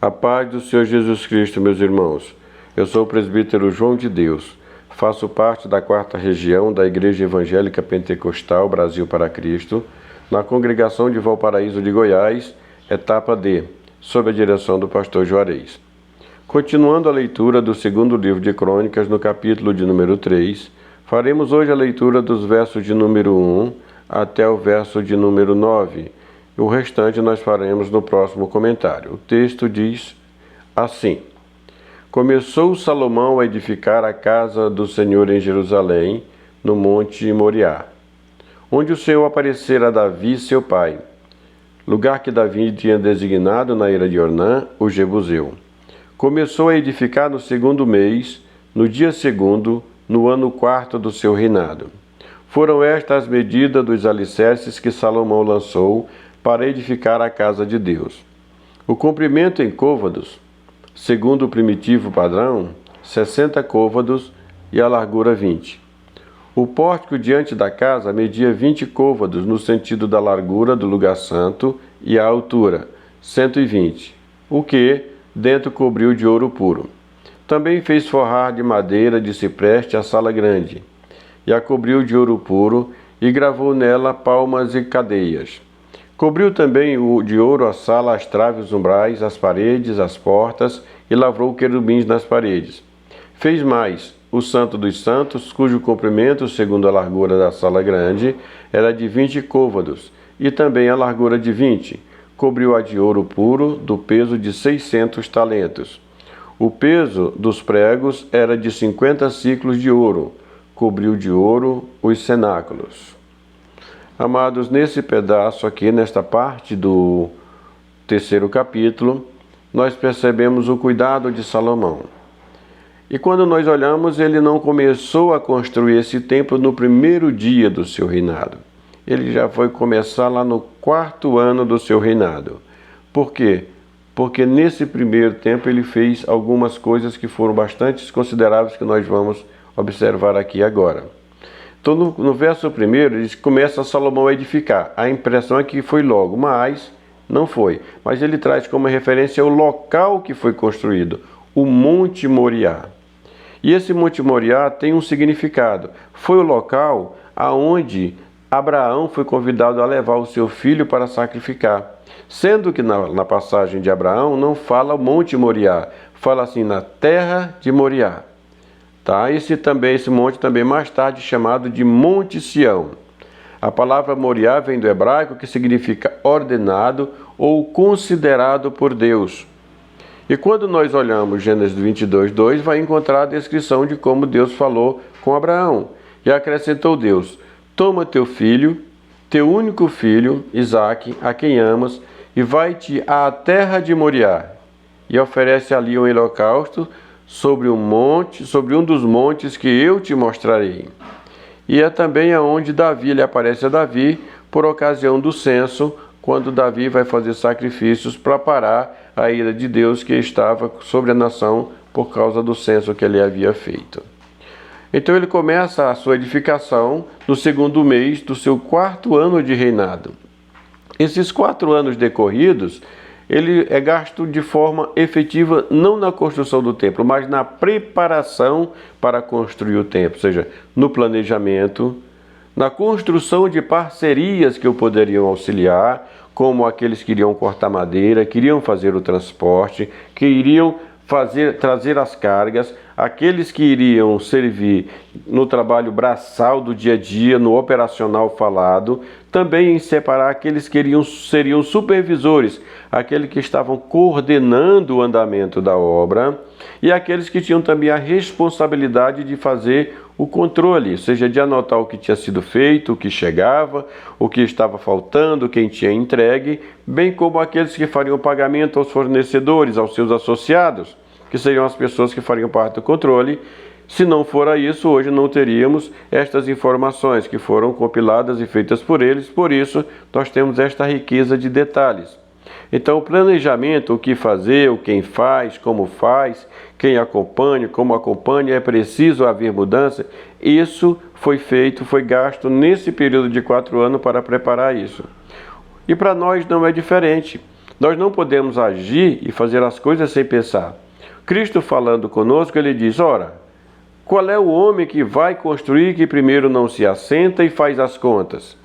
A paz do Senhor Jesus Cristo, meus irmãos. Eu sou o presbítero João de Deus. Faço parte da 4ª região da Igreja Evangélica Pentecostal Brasil para Cristo, na congregação de Valparaíso de Goiás, etapa D, sob a direção do pastor Juarez. Continuando a leitura do segundo livro de Crônicas, no capítulo de número 3, faremos hoje a leitura dos versos de número 1 até o verso de número 9. O restante nós faremos no próximo comentário. O texto diz assim: Começou Salomão a edificar a casa do Senhor em Jerusalém, no monte Moriá, onde o Senhor aparecera a Davi, seu pai, lugar que Davi tinha designado na ira de Ornã, o Jebuseu. Começou a edificar no 2º mês, no dia 2º, no ano 4º do seu reinado. Foram estas as medidas dos alicerces que Salomão lançou para edificar a casa de Deus. O comprimento em côvados, segundo o primitivo padrão, 60 côvados e a largura 20. O pórtico diante da casa media 20 côvados no sentido da largura do lugar santo e a altura, 120, o que dentro cobriu de ouro puro. Também fez forrar de madeira de cipreste a sala grande, e a cobriu de ouro puro, e gravou nela palmas e cadeias. Cobriu também de ouro a sala, as traves, os umbrais, as paredes, as portas, e lavrou querubins nas paredes. Fez mais o Santo dos Santos, cujo comprimento, segundo a largura da sala grande, era de 20 côvados, e também a largura de 20. Cobriu-a de ouro puro, do peso de 600 talentos. O peso dos pregos era de 50 siclos de ouro. Cobriu de ouro os cenáculos. Amados, nesse pedaço aqui, nesta parte do 3º capítulo, nós percebemos o cuidado de Salomão. E quando nós olhamos, ele não começou a construir esse templo no primeiro dia do seu reinado. Ele já foi começar lá no 4º ano do seu reinado. Por quê? Porque nesse primeiro tempo ele fez algumas coisas que foram bastante consideráveis, que nós vamos observar aqui agora. Então, no verso 1, diz que começa Salomão a edificar. A impressão é que foi logo, mas não foi. Mas ele traz como referência o local que foi construído, o Monte Moriá. E esse Monte Moriá tem um significado. Foi o local aonde Abraão foi convidado a levar o seu filho para sacrificar. Sendo que na passagem de Abraão não fala Monte Moriá, fala assim, na terra de Moriá. Tá? Esse monte também mais tarde chamado de Monte Sião. A palavra Moriá vem do hebraico, que significa ordenado ou considerado por Deus. E quando nós olhamos Gênesis 22:2, vai encontrar a descrição de como Deus falou com Abraão. E acrescentou Deus: toma teu filho, teu único filho, Isaque, a quem amas, e vai-te à terra de Moriá, e oferece ali um holocausto sobre um dos montes que eu te mostrarei. E é também aonde Davi, lhe aparece a Davi, por ocasião do censo, quando Davi vai fazer sacrifícios para parar a ira de Deus que estava sobre a nação por causa do censo que ele havia feito. Então ele começa a sua edificação no 2º mês do seu 4º ano de reinado. Esses 4 anos decorridos, ele é gasto de forma efetiva, não na construção do templo, mas na preparação para construir o templo, ou seja, no planejamento, na construção de parcerias que o poderiam auxiliar, como aqueles que iriam cortar madeira, que iriam fazer o transporte, que iriam trazer as cargas, aqueles que iriam servir no trabalho braçal do dia a dia, no operacional falado, também em separar aqueles que seriam supervisores, aqueles que estavam coordenando o andamento da obra, e aqueles que tinham também a responsabilidade de fazer o controle, ou seja, de anotar o que tinha sido feito, o que chegava, o que estava faltando, quem tinha entregue, bem como aqueles que fariam pagamento aos fornecedores, aos seus associados, que seriam as pessoas que fariam parte do controle. Se não fora isso, hoje não teríamos estas informações que foram compiladas e feitas por eles, por isso nós temos esta riqueza de detalhes. Então, o planejamento, o que fazer, o quem faz, como faz, quem acompanha, como acompanha, é preciso haver mudança. Isso foi feito, foi gasto nesse período de 4 anos para preparar isso. E para nós não é diferente. Nós não podemos agir e fazer as coisas sem pensar. Cristo falando conosco, ele diz, ora, qual é o homem que vai construir que primeiro não se assenta e faz as contas,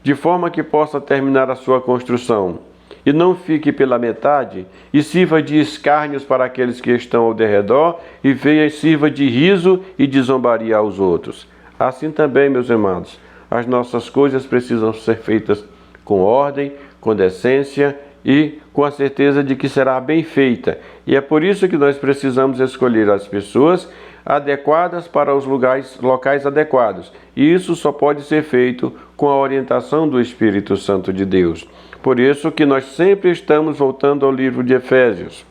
de forma que possa terminar a sua construção, e não fique pela metade, e sirva de escárnios para aqueles que estão ao derredor, e venha e sirva de riso e de zombaria aos outros. Assim também, meus irmãos, as nossas coisas precisam ser feitas com ordem, com decência e com a certeza de que será bem feita. E é por isso que nós precisamos escolher as pessoas adequadas para os locais adequados. E isso só pode ser feito com a orientação do Espírito Santo de Deus. Por isso que nós sempre estamos voltando ao livro de Efésios.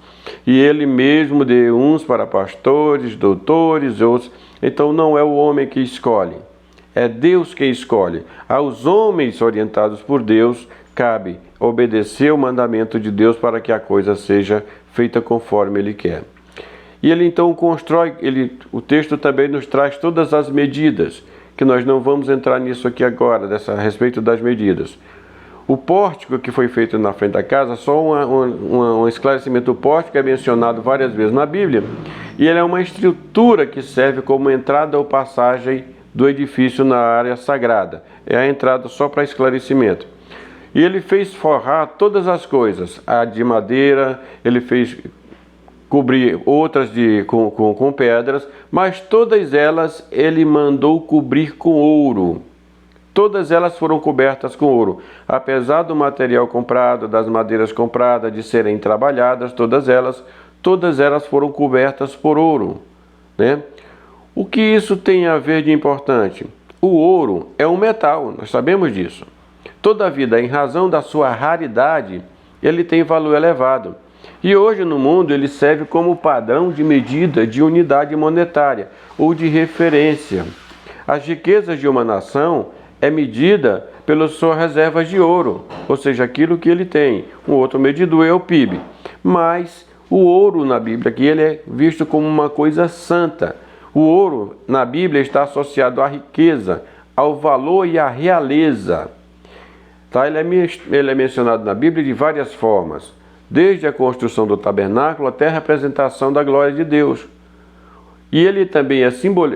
E ele mesmo deu uns para pastores, doutores, outros. Então não é o homem que escolhe, é Deus que escolhe. Aos homens orientados por Deus, cabe obedecer o mandamento de Deus para que a coisa seja feita conforme Ele quer. E ele então constrói, o texto também nos traz todas as medidas, que nós não vamos entrar nisso aqui agora, a respeito das medidas. O pórtico que foi feito na frente da casa, só um esclarecimento, o pórtico é mencionado várias vezes na Bíblia, e ele é uma estrutura que serve como entrada ou passagem do edifício na área sagrada. É a entrada só para esclarecimento. E ele fez forrar todas as coisas, a de madeira, ele fez cobrir outras com pedras, mas todas elas ele mandou cobrir com ouro. Todas elas foram cobertas com ouro. Apesar do material comprado, das madeiras compradas, de serem trabalhadas, todas elas foram cobertas por ouro, né? O que isso tem a ver de importante? O ouro é um metal, nós sabemos disso. Todavia, em razão da sua raridade, ele tem valor elevado. E hoje no mundo ele serve como padrão de medida de unidade monetária ou de referência. As riquezas de uma nação é medida pelas suas reservas de ouro, ou seja, aquilo que ele tem. Um outro medidor é o PIB. Mas o ouro na Bíblia aqui ele é visto como uma coisa santa. O ouro na Bíblia está associado à riqueza, ao valor e à realeza. Tá? Ele é mencionado na Bíblia de várias formas, desde a construção do tabernáculo até a representação da glória de Deus. E ele também é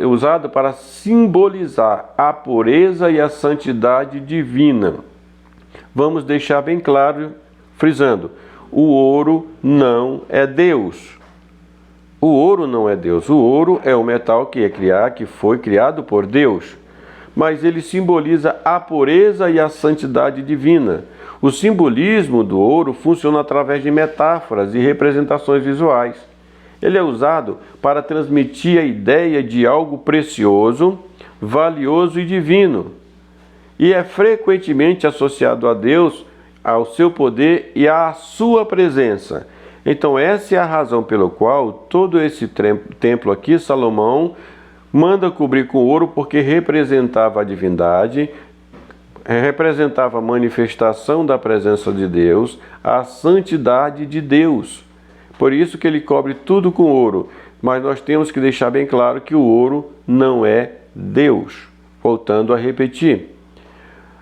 usado para simbolizar a pureza e a santidade divina. Vamos deixar bem claro, frisando, o ouro não é Deus. O ouro não é Deus. O ouro é um metal que foi criado por Deus. Mas ele simboliza a pureza e a santidade divina. O simbolismo do ouro funciona através de metáforas e representações visuais. Ele é usado para transmitir a ideia de algo precioso, valioso e divino. E é frequentemente associado a Deus, ao seu poder e à sua presença. Então essa é a razão pela qual todo esse templo aqui, Salomão, manda cobrir com ouro, porque representava a divindade, representava a manifestação da presença de Deus, a santidade de Deus. Por isso que ele cobre tudo com ouro. Mas nós temos que deixar bem claro que o ouro não é Deus. Voltando a repetir.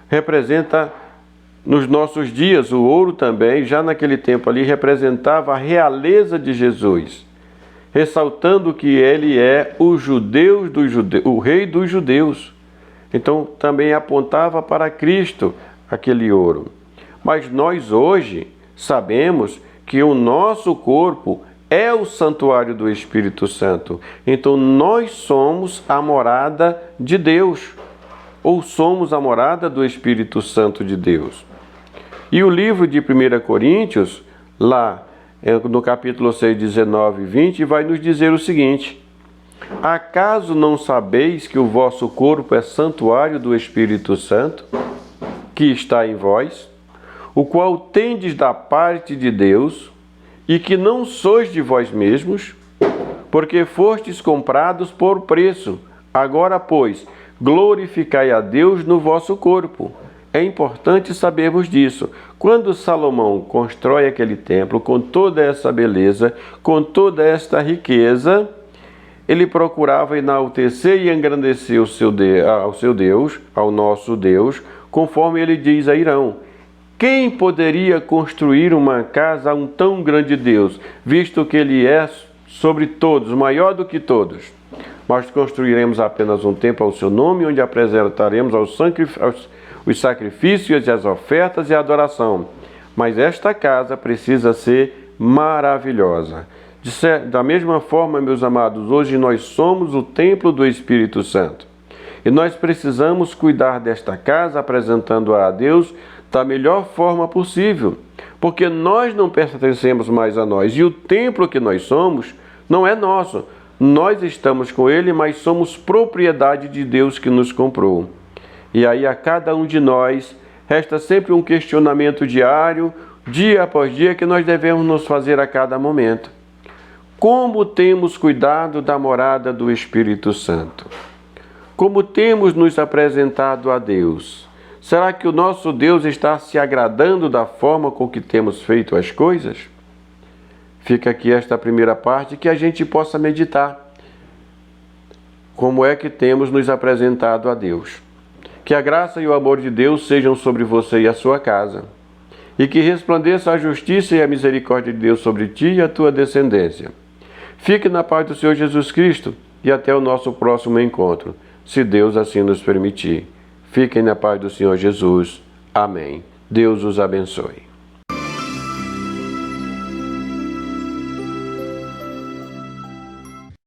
Representa, nos nossos dias, o ouro também, já naquele tempo ali, representava a realeza de Jesus, ressaltando que ele é o rei dos judeus. Então também apontava para Cristo aquele ouro. Mas nós hoje sabemos que o nosso corpo é o santuário do Espírito Santo. Então nós somos a morada de Deus, ou somos a morada do Espírito Santo de Deus. E o livro de 1 Coríntios, lá no capítulo 6, 19 e 20, vai nos dizer o seguinte: acaso não sabeis que o vosso corpo é santuário do Espírito Santo, que está em vós, o qual tendes da parte de Deus, e que não sois de vós mesmos, porque fostes comprados por preço. Agora, pois, glorificai a Deus no vosso corpo. É importante sabermos disso. Quando Salomão constrói aquele templo com toda essa beleza, com toda esta riqueza, ele procurava enaltecer e engrandecer ao seu Deus, ao nosso Deus, conforme ele diz a Irão: Quem poderia construir uma casa a um tão grande Deus, visto que Ele é sobre todos, maior do que todos? Nós construiremos apenas um templo ao seu nome, onde apresentaremos os sacrifícios e as ofertas e a adoração. Mas esta casa precisa ser maravilhosa. Da mesma forma, meus amados, hoje nós somos o templo do Espírito Santo. E nós precisamos cuidar desta casa, apresentando-a a Deus da melhor forma possível. Porque nós não pertencemos mais a nós. E o templo que nós somos não é nosso. Nós estamos com Ele, mas somos propriedade de Deus que nos comprou. E aí a cada um de nós resta sempre um questionamento diário, dia após dia, que nós devemos nos fazer a cada momento. Como temos cuidado da morada do Espírito Santo? Como temos nos apresentado a Deus? Será que o nosso Deus está se agradando da forma com que temos feito as coisas? Fica aqui esta primeira parte que a gente possa meditar. Como é que temos nos apresentado a Deus? Que a graça e o amor de Deus sejam sobre você e a sua casa. E que resplandeça a justiça e a misericórdia de Deus sobre ti e a tua descendência. Fique na paz do Senhor Jesus Cristo e até o nosso próximo encontro, se Deus assim nos permitir. Fiquem na paz do Senhor Jesus. Amém. Deus os abençoe.